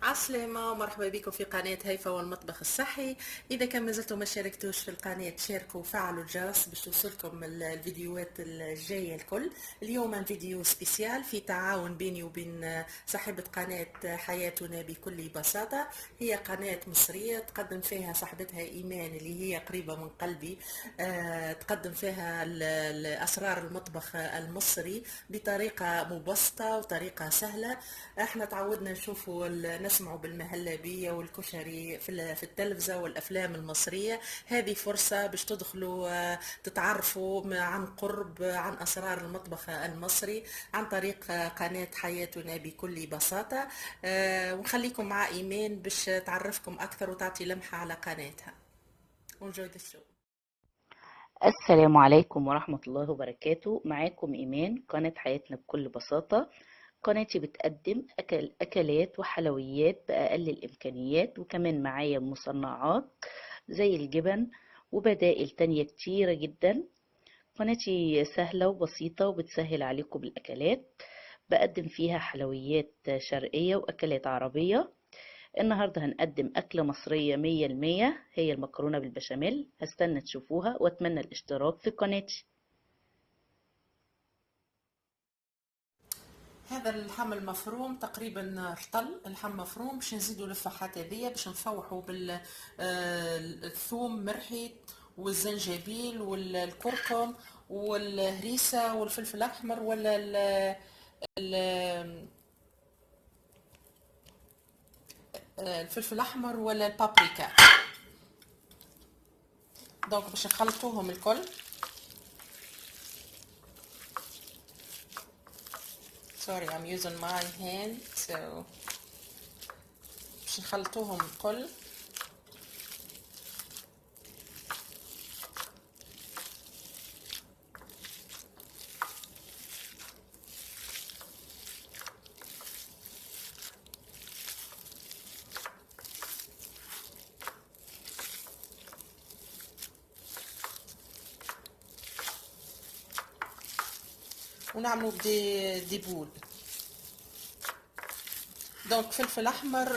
عسلامة ومرحبا بكم في قناة هيفا والمطبخ الصحي. إذا كان ما زلتم ما شاركتوش في القناة شاركوا وفعلوا الجرس باش توصلكم الفيديوهات الجاية الكل. اليوم فيديو سبيسيال في تعاون بيني وبين صاحبة قناة حياتنا بكل بساطة. هي قناة مصرية تقدم فيها صاحبتها إيمان اللي هي قريبة من قلبي. تقدم فيها أسرار المطبخ المصري بطريقة مبسطة وطريقة سهلة. احنا تعودنا نشوفوا نسمعوا بالمهلبية والكشري في التلفزة والأفلام المصرية. هذه فرصة باش تدخلوا تتعرفوا عن قرب عن أسرار المطبخ المصري عن طريق قناة حياتنا بكل بساطة. ونخليكم مع إيمان باش تعرفكم أكثر وتعطي لمحة على قناتها. Enjoy the show. السلام عليكم ورحمة الله وبركاته. معاكم إيمان، قناة حياتنا بكل بساطة. قناتي بتقدم أكلات وحلويات بأقل الإمكانيات، وكمان معايا مصنعات زي الجبن وبدائل تانية كتيرة جدا. قناتي سهلة وبسيطة وبتسهل عليكم الأكلات. بقدم فيها حلويات شرقية وأكلات عربية. النهاردة هنقدم أكلة مصرية 100%، هي المكرونة بالبشاميل. هستنى تشوفوها وأتمنى الاشتراك في قناتي. هذا اللحم المفروم تقريبا رطل اللحم مفروم، باش نزيدوا الفحات هذيا باش نفوحوا بالثوم مرحي والزنجبيل والكركم والهريسة والفلفل الأحمر ولا ال- الفلفل الأحمر ولا البابريكا. دونك باش نخلطوهم الكل. sorry I'm using my hand so باش نخلطوهم الكل. ونعملوا دي بول. دونك فلفل احمر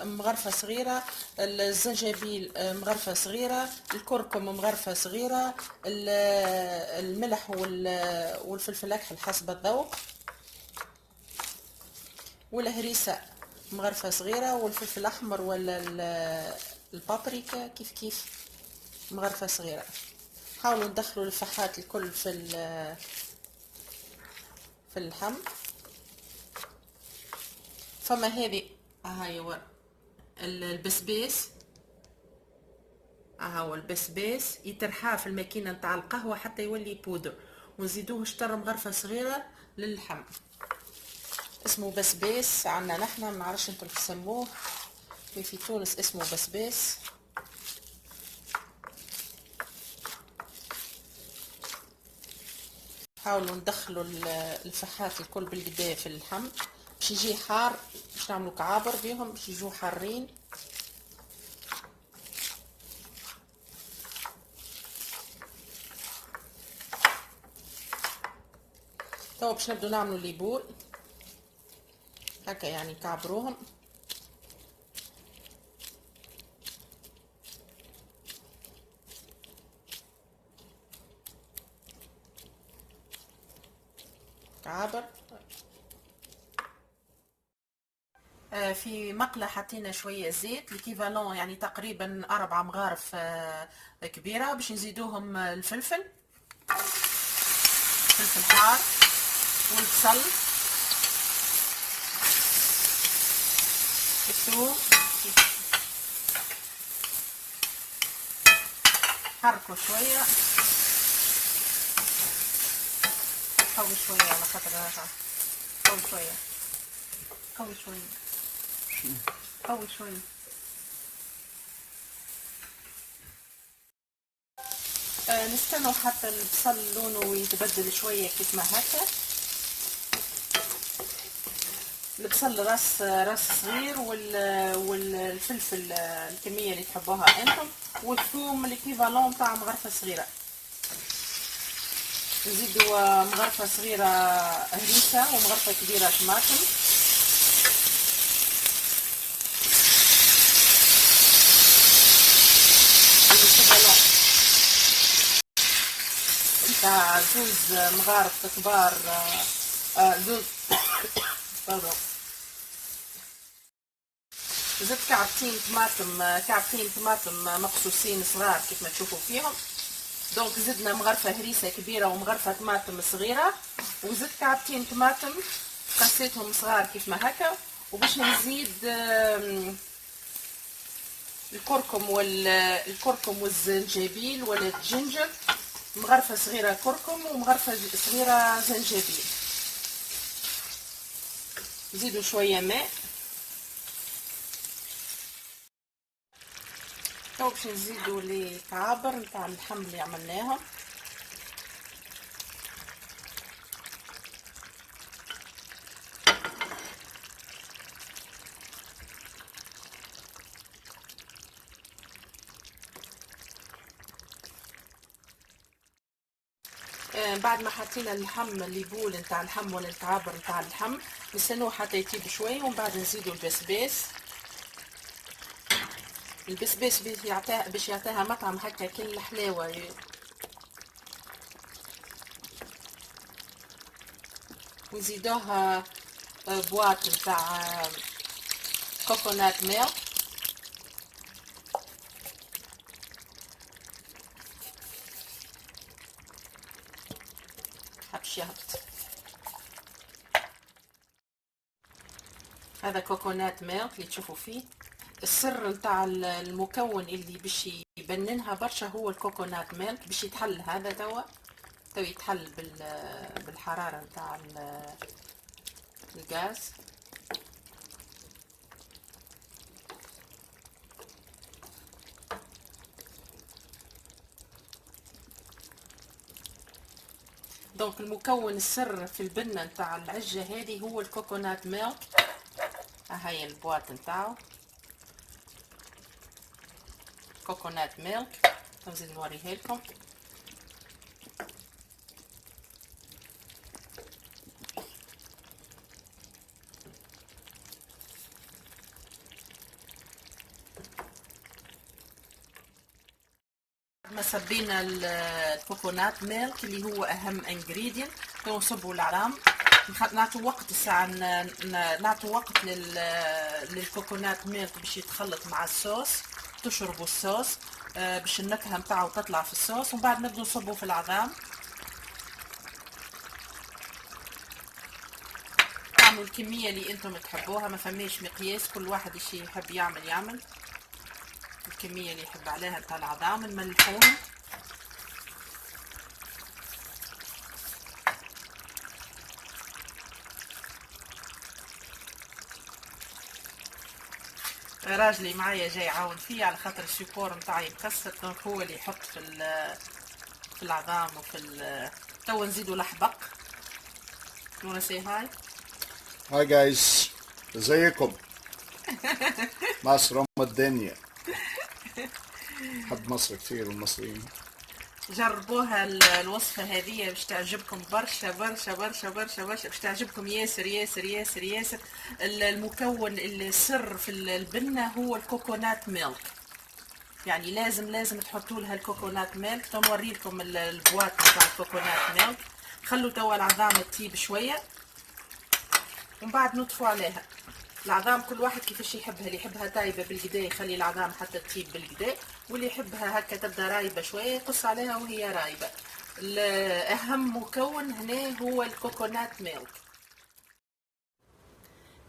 مغرفه صغيره، الزنجبيل مغرفه صغيره، الكركم مغرفه صغيره، الملح والفلفل الاكحل حسب الذوق، والهريسه مغرفه صغيره، والفلفل الاحمر ولا البابريكا كيف مغرفه صغيره. حاولوا ندخلوا الفحات الكل في اللحم. فما هذه هاي هو البسباس، هو البسباس يترحاه في الماكينه نتاع القهوه حتى يولي بودر، ونزيدوه شطر مغرفه صغيره للحم. اسمه بسباس عنا نحنا، ما نعرفش انتم تسموه في تونس اسمه بسباس. حاولوا ندخلوا الفحات الكل بالقدا في اللحم باش يجي حار، باش نعملوا كعابر بيهم باش يجوا حارين. تو باش نبدو نعملوا ليبول هكا، يعني كعبروهم. كعابر. في مقلة حطينا شوية زيت ليكيفالون، يعني تقريبا 4 مغارف كبيرة، باش نزيدوهم الفلفل حار والبصل الثوم. حركوا شوية، قوي شوية على خاطر قوي شوية قوي شوية قوي شوية. نستنوا حتى البصل لونه يتبدل شوية كيف ما هكا. البصل راس صغير، والفلفل الكمية اللي تحبوها انتم، والثوم الكيفالون تاع مغرفة صغيرة. نزيدوا مغرفة صغيرة هريسة ومغرفة كبيرة طماطم. نتاع زوز مغارف كبار، زوز باردون. زدت كعبتين طماطم مقصوصين صغار كيف ما تشوفوا فيهم. دونك زدنا مغرفة هريسة كبيرة ومغرفة طماطم صغيرة، وزدت كعبتين طماطم قصيتهم صغار كيف ما هكا. وباش نزيد الكركم والزنجبيل ولا الجنجر، مغرفة صغيرة كركم ومغرفة صغيرة زنجبيل. نزيدوا شوية ماء. تو باش نزيدوا لي كعابر نتاع اللحم اللي عملناهم. بعد ما حطينا اللحم الليبول نتاع اللحم ولا الكعابر نتاع اللحم، نستنوه حتى يطيب شويه، ومن بعد نزيدوا البسباس. البسباس باش يعطيها مطعم هكا كل حلاوه. ونزيدوها بواط نتاع كوكونات ميلك. حبش يهبط. هذا كوكونات ميلك اللي تشوفوا فيه. السر نتاع المكون اللي باش يبننها برشا هو الكوكونات ميلك. باش يتحل هذا تو يتحل بالحراره نتاع الغاز. دونك المكون السر في البنه نتاع العجه هذه هو الكوكونات ميلك. هاي البواط نتاعو كوكونات ميلك. نزيد نوريها لكم. ما صبينا الكوكونات ميلك اللي هو اهم انجريدينت، نصبوا العظام. نعطوا وقت الساعة، نعطوا وقت للكوكونات ميلك باش يتخلط مع الصوص، تشربوا الصوص باش النكهة متاعو تطلع في الصوص، ومن بعد نبدو نصبوا في العظام. تعملوا الكمية اللي انتم تحبوها، ما فماش مقياس، كل واحد الشي يحب يعمل الكمية اللي يحب عليها نتاع العظام. نملحوهم. راجلي معايا جاي يعاون فيا على خاطر السيبور نتاعي مكسر، دونك هو اللي يحط في العظام وفي تو نزيدوا الحبق. نورا سي هاي. هاي جايز، ازيكم؟ مصر ام الدنيا. حب مصر كثير والمصريين. جربوها الوصفة هذه باش تعجبكم برشا برشا برشا برشا برشا، باش تعجبكم ياسر ياسر ياسر ياسر. المكون السر في البنة هو الكوكونات ميلك، يعني لازم تحطوا لها الكوكونات ميلك. تنوري لكم البواط نتاع الكوكونات ميلك. خلوا توا العظام تطيب شوية، ومن بعد نطفوا عليها العظام. كل واحد كيفاش يحبها، اللي يحبها طايبه بالقدا يخلي العظام حتى تطيب بالقدا، واللي يحبها هكا تبدا رايبه شويه يقص عليها وهي رايبه. اهم مكون هنا هو الكوكونات ميلك.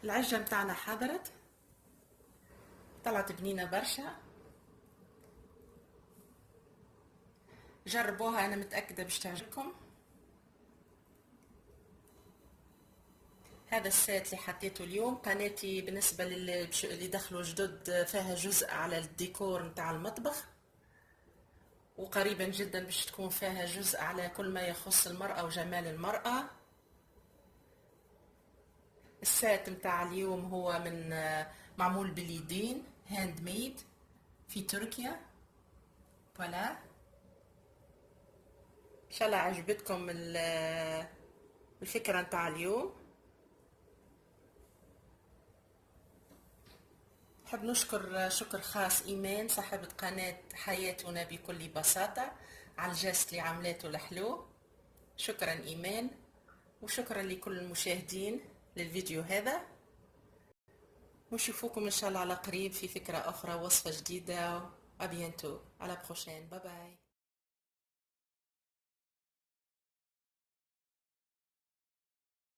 العجه متاعنا حضرت، طلعت بنينه برشا. جربوها، انا متاكده باش تعجبكم. هذا السيت اللي حطيته اليوم. قناتي بالنسبه اللي دخلوا جدد فيها جزء على الديكور متاع المطبخ، وقريبا جدا باش تكون فيها جزء على كل ما يخص المرأة وجمال المرأة. السيت متاع اليوم هو من معمول باليدين، هاند ميد في تركيا. فوالا، ان شاء الله عجبتكم الفكرة متاع اليوم. نحب نشكر شكر خاص إيمان صاحبة قناة حياتنا بكل بساطة على الجست اللي عملته الحلو. شكرا إيمان، وشكرا لكل المشاهدين للفيديو هذا، ونشوفوكم إن شاء الله على قريب في فكرة أخرى، وصفة جديدة. أبيانتو، على بروشين، باي باي.